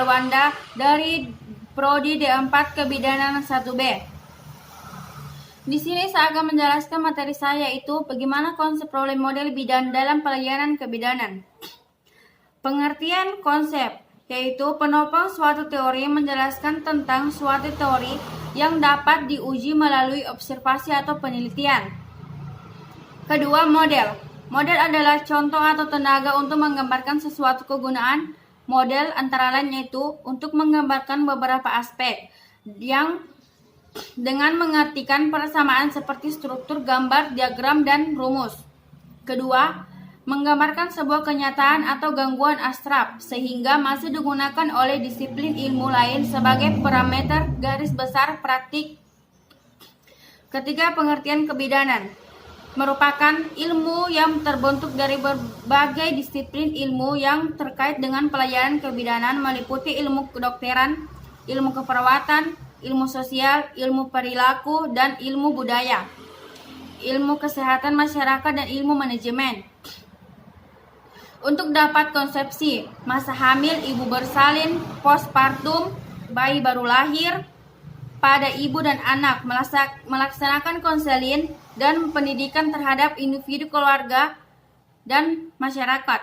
Alwanda dari Prodi D4 Kebidanan 1B. Di sini saya akan menjelaskan materi saya, yaitu bagaimana konsep role model bidan dalam pelayanan kebidanan. Pengertian konsep, yaitu penopang suatu teori menjelaskan tentang suatu teori yang dapat diuji melalui observasi atau penelitian. Kedua, model. Model adalah contoh atau tenaga untuk menggambarkan sesuatu. Kegunaan model antara lain yaitu untuk menggambarkan beberapa aspek yang dengan mengartikan persamaan seperti struktur, gambar, diagram, dan rumus. Kedua, menggambarkan sebuah kenyataan atau gangguan abstrak sehingga masih digunakan oleh disiplin ilmu lain sebagai parameter garis besar praktik. Ketiga, pengertian kebidanan merupakan ilmu yang terbentuk dari berbagai disiplin ilmu yang terkait dengan pelayanan kebidanan, meliputi ilmu kedokteran, ilmu keperawatan, ilmu sosial, ilmu perilaku, dan ilmu budaya, ilmu kesehatan masyarakat, dan ilmu manajemen. Untuk dapat konsepsi masa hamil, ibu bersalin, postpartum, bayi baru lahir, pada ibu dan anak, melaksanakan konseling dan pendidikan terhadap individu, keluarga, dan masyarakat.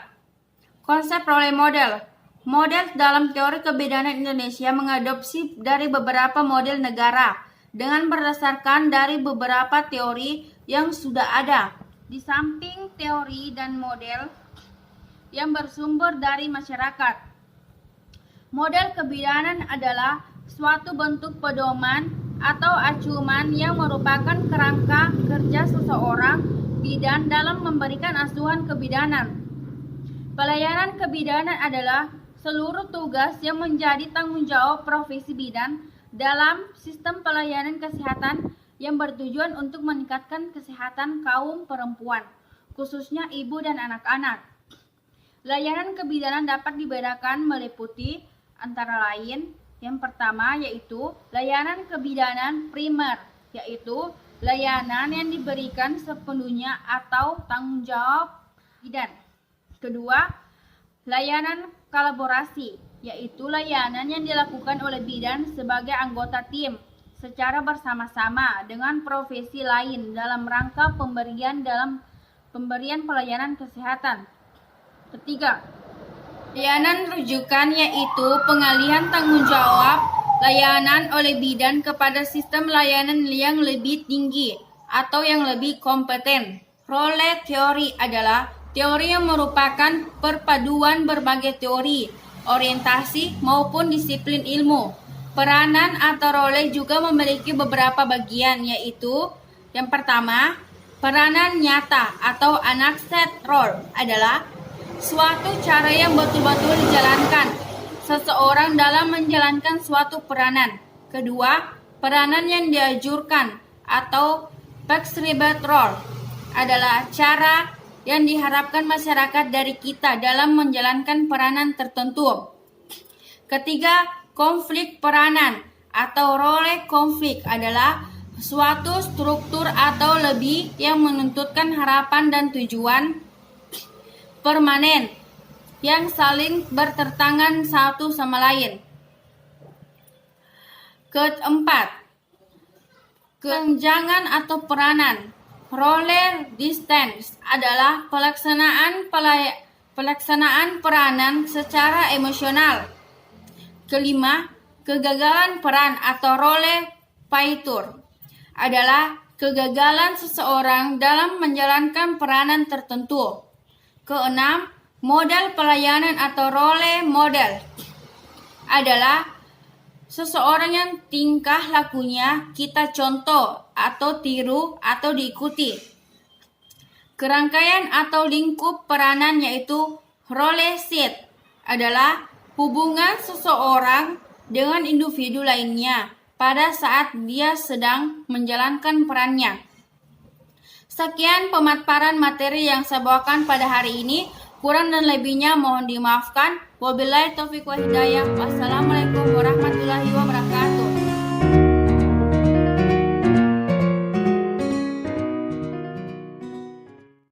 Konsep role model. Model dalam teori kebidanan Indonesia mengadopsi dari beberapa model negara dengan berdasarkan dari beberapa teori yang sudah ada. Di samping teori dan model yang bersumber dari masyarakat, model kebidanan adalah suatu bentuk pedoman atau acuan yang merupakan kerangka kerja seseorang bidan dalam memberikan asuhan kebidanan. Pelayanan kebidanan adalah seluruh tugas yang menjadi tanggung jawab profesi bidan dalam sistem pelayanan kesehatan yang bertujuan untuk meningkatkan kesehatan kaum perempuan, khususnya ibu dan anak-anak. Layanan kebidanan dapat dibedakan meliputi antara lain, yang pertama yaitu layanan kebidanan primer, yaitu layanan yang diberikan sepenuhnya atau tanggung jawab bidan. Kedua, layanan kolaborasi, yaitu layanan yang dilakukan oleh bidan sebagai anggota tim secara bersama-sama dengan profesi lain dalam rangka pemberian pelayanan kesehatan. Ketiga, layanan rujukan, yaitu pengalihan tanggung jawab layanan oleh bidan kepada sistem layanan yang lebih tinggi atau yang lebih kompeten. Role teori adalah teori yang merupakan perpaduan berbagai teori, orientasi, maupun disiplin ilmu. Peranan atau role juga memiliki beberapa bagian, yaitu yang pertama, peranan nyata atau unaccepted role adalah suatu cara yang betul-betul dijalankan seseorang dalam menjalankan suatu peranan. Kedua, peranan yang dianjurkan atau prescribed role adalah cara yang diharapkan masyarakat dari kita dalam menjalankan peranan tertentu. Ketiga, konflik peranan atau role konflik adalah suatu struktur atau lebih yang menuntutkan harapan dan tujuan permanen yang saling bertentangan satu sama lain. Keempat, kesenjangan atau peranan. Role distance adalah pelaksanaan peranan secara emosional. Kelima, kegagalan peran atau role failure adalah kegagalan seseorang dalam menjalankan peranan tertentu. Keenam, model pelayanan atau role model adalah seseorang yang tingkah lakunya kita contoh atau tiru atau diikuti. Kerangkaian atau lingkup peranan, yaitu role set adalah hubungan seseorang dengan individu lainnya pada saat dia sedang menjalankan perannya. Sekian pemaparan materi yang saya bawakan pada hari ini. Kurang dan lebihnya mohon dimaafkan. Wabillahi taufiq wal hidayah. Wassalamualaikum warahmatullahi wabarakatuh.